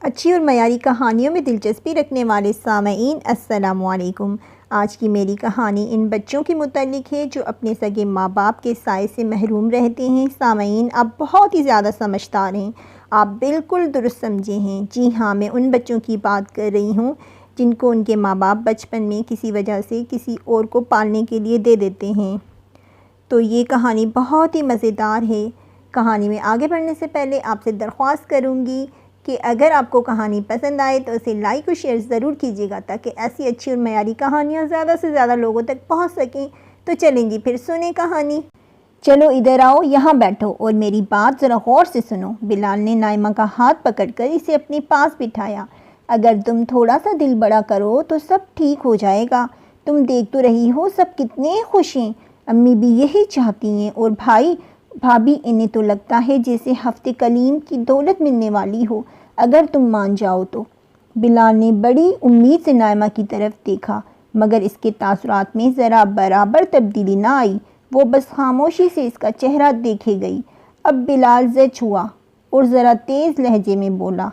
اچھی اور معیاری کہانیوں میں دلچسپی رکھنے والے سامعین السلام علیکم۔ آج کی میری کہانی ان بچوں کے متعلق ہے جو اپنے سگے ماں باپ کے سائے سے محروم رہتے ہیں۔ سامعین، آپ بہت ہی زیادہ سمجھدار ہیں، آپ بالکل درست سمجھے ہیں۔ جی ہاں، میں ان بچوں کی بات کر رہی ہوں جن کو ان کے ماں باپ بچپن میں کسی وجہ سے کسی اور کو پالنے کے لیے دے دیتے ہیں۔ تو یہ کہانی بہت ہی مزیدار ہے۔ کہانی میں آگے بڑھنے سے پہلے آپ سے درخواست کروں گی کہ اگر آپ کو کہانی پسند آئے تو اسے لائک اور شیئر ضرور کیجیے گا تاکہ ایسی اچھی اور معیاری کہانیاں زیادہ سے زیادہ لوگوں تک پہنچ سکیں۔ تو چلیں جی پھر سنیں کہانی۔ چلو ادھر آؤ، یہاں بیٹھو اور میری بات ذرا غور سے سنو۔ بلال نے نائمہ کا ہاتھ پکڑ کر اسے اپنے پاس بٹھایا۔ اگر تم تھوڑا سا دل بڑا کرو تو سب ٹھیک ہو جائے گا۔ تم دیکھ تو رہی ہو سب کتنے خوش ہیں، امی بھی یہی چاہتی ہیں، اور بھائی بھابھی، انہیں تو لگتا ہے جیسے ہفتے کلیم کی دولت ملنے والی ہو اگر تم مان جاؤ تو۔ بلال نے بڑی امید سے نائمہ کی طرف دیکھا، مگر اس کے تاثرات میں ذرا برابر تبدیلی نہ آئی۔ وہ بس خاموشی سے اس کا چہرہ دیکھے گئی۔ اب بلال زچ ہوا اور ذرا تیز لہجے میں بولا،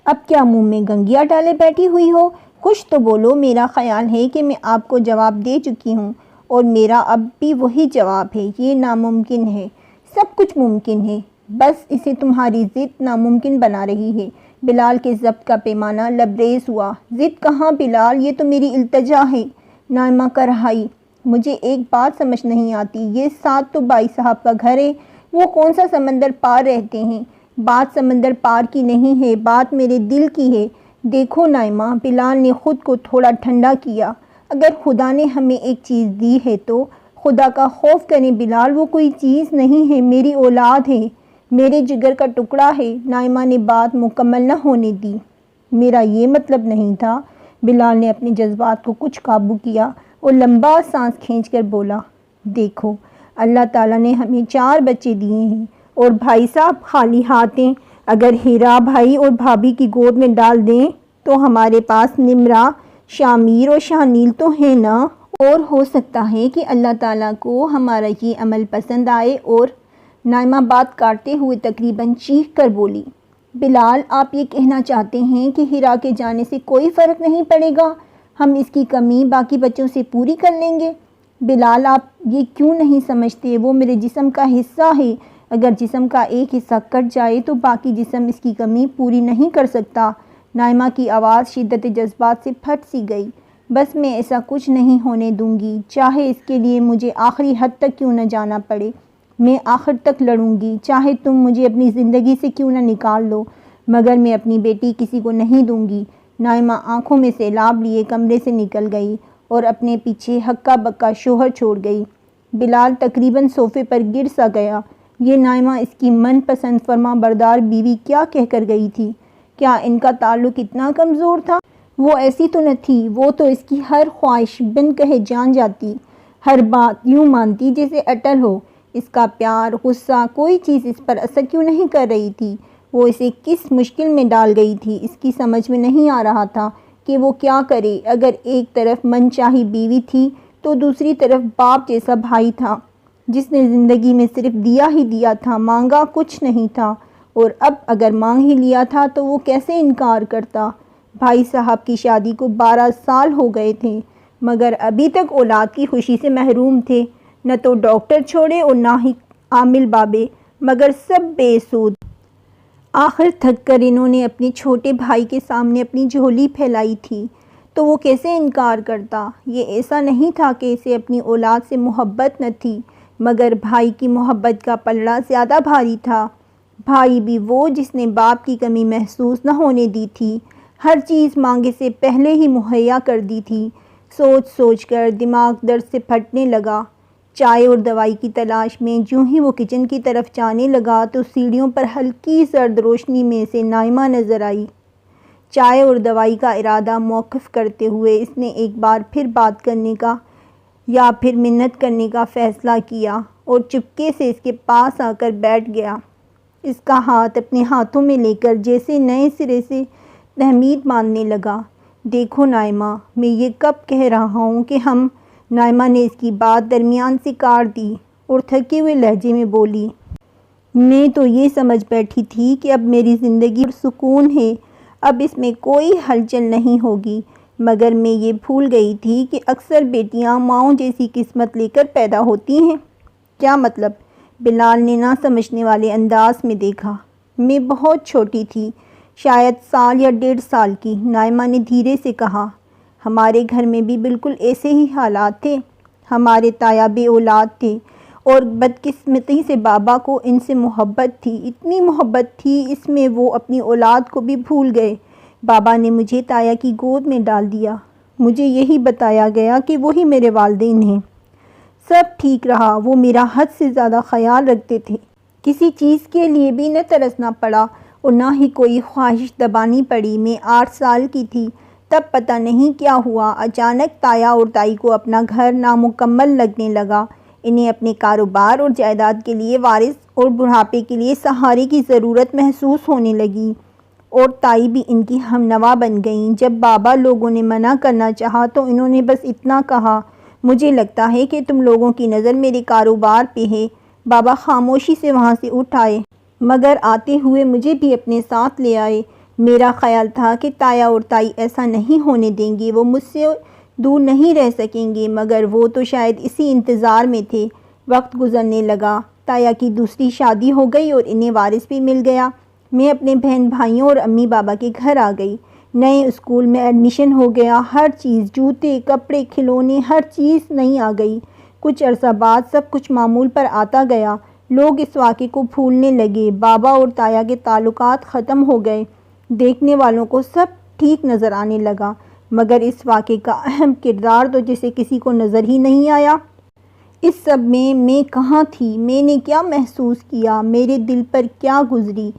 اب کیا منہ میں گنگیا ڈالے بیٹھی ہوئی ہو؟ کچھ تو بولو۔ میرا خیال ہے کہ میں آپ کو جواب دے چکی ہوں، اور میرا اب بھی وہی جواب ہے، یہ ناممکن ہے۔ سب کچھ ممکن ہے، بس اسے تمہاری ضد ناممکن بنا رہی ہے۔ بلال کے ضبط کا پیمانہ لبریز ہوا۔ ضد کہاں بلال، یہ تو میری التجا ہے۔ نائمہ کا رہائی، مجھے ایک بات سمجھ نہیں آتی، یہ ساتھ تو بائی صاحب کا گھر ہے، وہ کون سا سمندر پار رہتے ہیں؟ بات سمندر پار کی نہیں ہے، بات میرے دل کی ہے۔ دیکھو نائمہ، بلال نے خود کو تھوڑا ٹھنڈا کیا، اگر خدا نے ہمیں ایک چیز دی ہے تو خدا کا خوف کریں بلال، وہ کوئی چیز نہیں ہے، میری اولاد ہے، میرے جگر کا ٹکڑا ہے۔ نائمہ نے بات مکمل نہ ہونے دی۔ میرا یہ مطلب نہیں تھا۔ بلال نے اپنے جذبات کو کچھ قابو کیا اور لمبا سانس کھینچ کر بولا، دیکھو اللہ تعالیٰ نے ہمیں 4 بچے دیے ہیں اور بھائی صاحب خالی ہاتھ ہیں۔ اگر ہیرا بھائی اور بھابھی کی گود میں ڈال دیں تو ہمارے پاس نمرا، شامیر اور شانیل تو ہیں نا، اور ہو سکتا ہے کہ اللہ تعالیٰ کو ہمارا یہ عمل پسند آئے۔ اور نائمہ بات کاٹتے ہوئے تقریباً چیخ کر بولی، بلال آپ یہ کہنا چاہتے ہیں کہ ہیرا کے جانے سے کوئی فرق نہیں پڑے گا، ہم اس کی کمی باقی بچوں سے پوری کر لیں گے؟ بلال آپ یہ کیوں نہیں سمجھتے، وہ میرے جسم کا حصہ ہے، اگر جسم کا ایک حصہ کٹ جائے تو باقی جسم اس کی کمی پوری نہیں کر سکتا۔ نائمہ کی آواز شدت جذبات سے پھٹ سی گئی۔ بس میں ایسا کچھ نہیں ہونے دوں گی، چاہے اس کے لیے مجھے آخری حد تک کیوں نہ جانا پڑے، میں آخر تک لڑوں گی، چاہے تم مجھے اپنی زندگی سے کیوں نہ نکال لو، مگر میں اپنی بیٹی کسی کو نہیں دوں گی۔ نائمہ آنکھوں میں سیلاب لیے کمرے سے نکل گئی اور اپنے پیچھے ہکا بکا شوہر چھوڑ گئی۔ بلال تقریباً صوفے پر گر سا گیا۔ یہ نائمہ اس کی من پسند فرما بردار بیوی کیا کہہ کر گئی تھی؟ کیا ان کا تعلق اتنا کمزور تھا؟ وہ ایسی تو نہ تھی، وہ تو اس کی ہر خواہش بن کہے جان جاتی، ہر بات یوں مانتی جیسے اٹل ہو۔ اس کا پیار، غصہ، کوئی چیز اس پر اثر کیوں نہیں کر رہی تھی؟ وہ اسے کس مشکل میں ڈال گئی تھی، اس کی سمجھ میں نہیں آ رہا تھا کہ وہ کیا کرے۔ اگر ایک طرف من چاہی بیوی تھی تو دوسری طرف باپ جیسا بھائی تھا، جس نے زندگی میں صرف دیا ہی دیا تھا، مانگا کچھ نہیں تھا، اور اب اگر مانگ ہی لیا تھا تو وہ کیسے انکار کرتا؟ بھائی صاحب کی شادی کو 12 سال ہو گئے تھے، مگر ابھی تک اولاد کی خوشی سے محروم تھے، نہ تو ڈاکٹر چھوڑے اور نہ ہی عامل بابے، مگر سب بے سود۔ آخر تھک کر انہوں نے اپنے چھوٹے بھائی کے سامنے اپنی جھولی پھیلائی تھی، تو وہ کیسے انکار کرتا؟ یہ ایسا نہیں تھا کہ اسے اپنی اولاد سے محبت نہ تھی، مگر بھائی کی محبت کا پلڑا زیادہ بھاری تھا۔ بھائی بھی وہ جس نے باپ کی کمی محسوس نہ ہونے دی تھی، ہر چیز مانگے سے پہلے ہی مہیا کر دی تھی۔ سوچ سوچ کر دماغ درد سے پھٹنے لگا۔ چائے اور دوائی کی تلاش میں جوں ہی وہ کچن کی طرف جانے لگا تو سیڑھیوں پر ہلکی زرد روشنی میں سے نائمہ نظر آئی۔ چائے اور دوائی کا ارادہ موقف کرتے ہوئے اس نے ایک بار پھر بات کرنے کا یا پھر منت کرنے کا فیصلہ کیا اور چپکے سے اس کے پاس آ کر بیٹھ گیا، اس کا ہاتھ اپنے ہاتھوں میں لے کر جیسے نئے سرے سے تہمید باندھنے لگا۔ دیکھو نائمہ، میں یہ کب کہہ رہا ہوں کہ ہم… نائمہ نے اس کی بات درمیان سے کاٹ دی اور تھکے ہوئے لہجے میں بولی، میں تو یہ سمجھ بیٹھی تھی کہ اب میری زندگی پر سکون ہے، اب اس میں کوئی ہلچل نہیں ہوگی، مگر میں یہ بھول گئی تھی کہ اکثر بیٹیاں ماؤں جیسی قسمت لے کر پیدا ہوتی ہیں۔ کیا مطلب؟ بلال نے نہ سمجھنے والے انداز میں دیکھا۔ میں بہت چھوٹی تھی، شاید سال یا 1.5 سال کی، نائمہ نے دھیرے سے کہا۔ ہمارے گھر میں بھی بالکل ایسے ہی حالات تھے۔ ہمارے تایا بے اولاد تھے اور بدقسمتی سے بابا کو ان سے محبت تھی، اتنی محبت تھی اس میں وہ اپنی اولاد کو بھی بھول گئے۔ بابا نے مجھے تایا کی گود میں ڈال دیا۔ مجھے یہی بتایا گیا کہ وہی میرے والدین ہیں۔ سب ٹھیک رہا، وہ میرا حد سے زیادہ خیال رکھتے تھے۔ کسی چیز کے لیے بھی نہ ترسنا پڑا اور نہ ہی کوئی خواہش دبانی پڑی۔ میں 8 سال کی تھی، تب پتہ نہیں کیا ہوا، اچانک تایا اور تائی کو اپنا گھر نامکمل لگنے لگا۔ انہیں اپنے کاروبار اور جائیداد کے لیے وارث اور بڑھاپے کے لیے سہارے کی ضرورت محسوس ہونے لگی، اور تائی بھی ان کی ہمنوا بن گئیں۔ جب بابا لوگوں نے منع کرنا چاہا تو انہوں نے بس اتنا کہا، مجھے لگتا ہے کہ تم لوگوں کی نظر میرے کاروبار پہ ہے۔ بابا خاموشی سے وہاں سے اٹھ آئے، مگر آتے ہوئے مجھے بھی اپنے ساتھ لے آئے۔ میرا خیال تھا کہ تایا اور تائی ایسا نہیں ہونے دیں گے، وہ مجھ سے دور نہیں رہ سکیں گے، مگر وہ تو شاید اسی انتظار میں تھے۔ وقت گزرنے لگا، تایا کی دوسری شادی ہو گئی اور انہیں وارث بھی مل گیا۔ میں اپنے بہن بھائیوں اور امی بابا کے گھر آ گئی۔ نئے اسکول میں ایڈمیشن ہو گیا، ہر چیز، جوتے، کپڑے، کھلونے، ہر چیز نئی آ گئی۔ کچھ عرصہ بعد سب کچھ معمول پر آتا گیا۔ لوگ اس واقعے کو بھولنے لگے۔ بابا اور تایا کے تعلقات ختم ہو گئے۔ دیکھنے والوں کو سب ٹھیک نظر آنے لگا، مگر اس واقعے کا اہم کردار تو جیسے کسی کو نظر ہی نہیں آیا۔ اس سب میں کہاں تھی؟ میں نے کیا محسوس کیا؟ میرے دل پر کیا گزری؟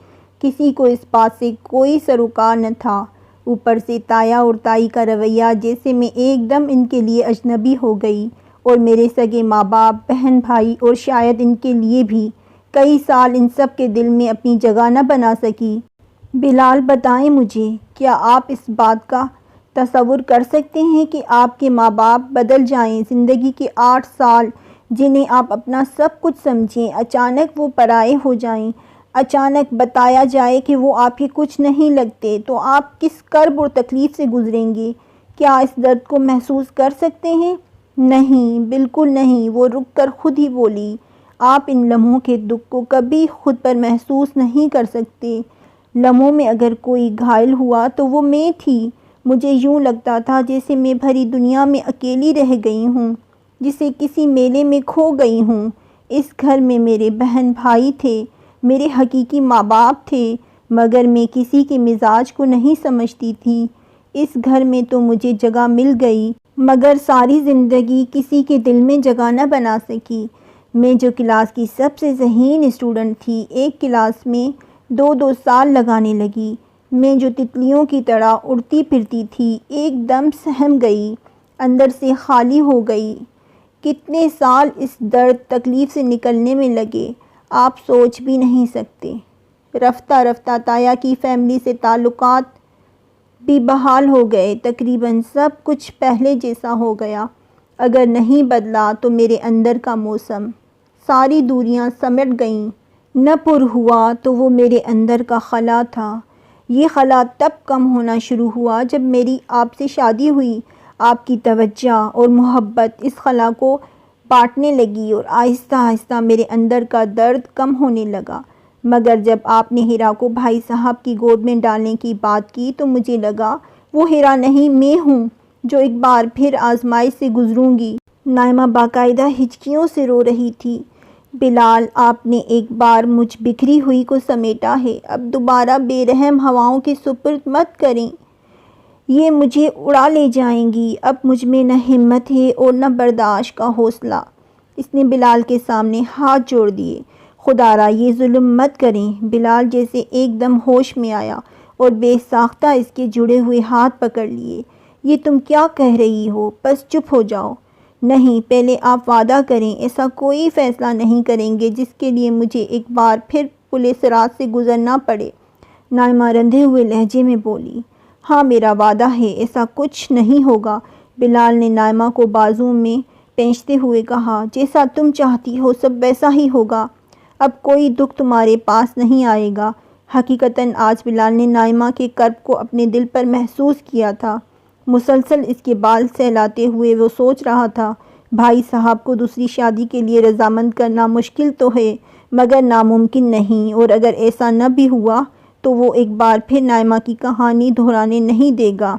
کسی کو اس بات سے کوئی سروکار نہ تھا۔ اوپر سے تایا اور تائی کا رویہ، جیسے میں ایک دم ان کے لیے اجنبی ہو گئی، اور میرے سگے ماں باپ، بہن بھائی اور شاید ان کے لیے بھی۔ کئی سال ان سب کے دل میں اپنی جگہ نہ بنا سکی۔ بلال، بتائیں مجھے، کیا آپ اس بات کا تصور کر سکتے ہیں کہ آپ کے ماں باپ بدل جائیں؟ زندگی کے 8 سال جنہیں آپ اپنا سب کچھ سمجھیں، اچانک وہ پرائے ہو جائیں۔ اچانک بتایا جائے کہ وہ آپ کے کچھ نہیں لگتے، تو آپ کس کرب اور تکلیف سے گزریں گے؟ کیا اس درد کو محسوس کر سکتے ہیں؟ نہیں، بالکل نہیں۔ وہ رک کر خود ہی بولی، آپ ان لمحوں کے دکھ کو کبھی خود پر محسوس نہیں کر سکتے۔ لمحوں میں اگر کوئی گھائل ہوا تو وہ میں تھی۔ مجھے یوں لگتا تھا جیسے میں بھری دنیا میں اکیلی رہ گئی ہوں، جسے کسی میلے میں کھو گئی ہوں۔ اس گھر میں میرے بہن بھائی تھے، میرے حقیقی ماں باپ تھے، مگر میں کسی کے مزاج کو نہیں سمجھتی تھی۔ اس گھر میں تو مجھے جگہ مل گئی، مگر ساری زندگی کسی کے دل میں جگہ نہ بنا سکی۔ میں جو کلاس کی سب سے ذہین اسٹوڈنٹ تھی، ایک کلاس میں 2 سال لگانے لگی۔ میں جو تتلیوں کی طرح اڑتی پھرتی تھی، ایک دم سہم گئی، اندر سے خالی ہو گئی۔ کتنے سال اس درد تکلیف سے نکلنے میں لگے، آپ سوچ بھی نہیں سکتے۔ رفتہ رفتہ تایا کی فیملی سے تعلقات بھی بحال ہو گئے، تقریباً سب کچھ پہلے جیسا ہو گیا، اگر نہیں بدلا تو میرے اندر کا موسم۔ ساری دوریاں سمٹ گئیں، نہ پر ہوا تو وہ میرے اندر کا خلا تھا۔ یہ خلا تب کم ہونا شروع ہوا جب میری آپ سے شادی ہوئی۔ آپ کی توجہ اور محبت اس خلا کو بانٹنے لگی، اور آہستہ آہستہ میرے اندر کا درد کم ہونے لگا۔ مگر جب آپ نے ہیرا کو بھائی صاحب کی گود میں ڈالنے کی بات کی تو مجھے لگا وہ ہیرا نہیں، میں ہوں جو ایک بار پھر آزمائش سے گزروں گی۔ نائمہ باقاعدہ ہچکیوں سے رو رہی تھی۔ بلال، آپ نے ایک بار مجھ بکھری ہوئی کو سمیٹا ہے، اب دوبارہ بے رحم ہواؤں کے سپرد مت کریں، یہ مجھے اڑا لے جائیں گی۔ اب مجھ میں نہ ہمت ہے اور نہ برداشت کا حوصلہ۔ اس نے بلال کے سامنے ہاتھ جوڑ دیے۔ خدا را، یہ ظلم مت کریں۔ بلال جیسے ایک دم ہوش میں آیا اور بے ساختہ اس کے جڑے ہوئے ہاتھ پکڑ لیے۔ یہ تم کیا کہہ رہی ہو؟ بس چپ ہو جاؤ۔ نہیں، پہلے آپ وعدہ کریں، ایسا کوئی فیصلہ نہیں کریں گے جس کے لیے مجھے ایک بار پھر پل صراط سے گزرنا پڑے۔ نائمہ رندھے ہوئے لہجے میں بولی، ہاں میرا وعدہ ہے، ایسا کچھ نہیں ہوگا۔ بلال نے نائمہ کو بازو میں پینچتے ہوئے کہا، جیسا تم چاہتی ہو سب ویسا ہی ہوگا۔ اب کوئی دکھ تمہارے پاس نہیں آئے گا۔ حقیقتاً آج بلال نے نائمہ کے کرب کو اپنے دل پر محسوس کیا تھا۔ مسلسل اس کے بال سہلاتے ہوئے وہ سوچ رہا تھا، بھائی صاحب کو دوسری شادی کے لیے رضامند کرنا مشکل تو ہے مگر ناممکن نہیں، اور اگر ایسا نہ بھی ہوا تو وہ ایک بار پھر نائمہ کی کہانی دہرانے نہیں دے گا۔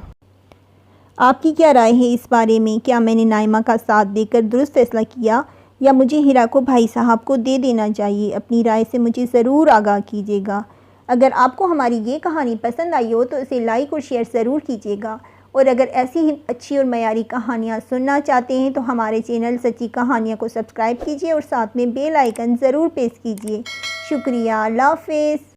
آپ کی کیا رائے ہے اس بارے میں؟ کیا میں نے نائمہ کا ساتھ دے کر درست فیصلہ کیا یا مجھے ہیرا کو بھائی صاحب کو دے دینا چاہیے؟ اپنی رائے سے مجھے ضرور آگاہ کیجیے گا۔ اگر آپ کو ہماری یہ کہانی پسند آئی ہو تو اسے لائک اور شیئر ضرور کیجیے گا، اور اگر ایسی ہی اچھی اور معیاری کہانیاں سننا چاہتے ہیں تو ہمارے چینل سچی کہانیاں کو سبسکرائب کیجیے اور ساتھ میں بیل آئیکن ضرور پریس کیجیے۔ شکریہ، اللہ حافظ۔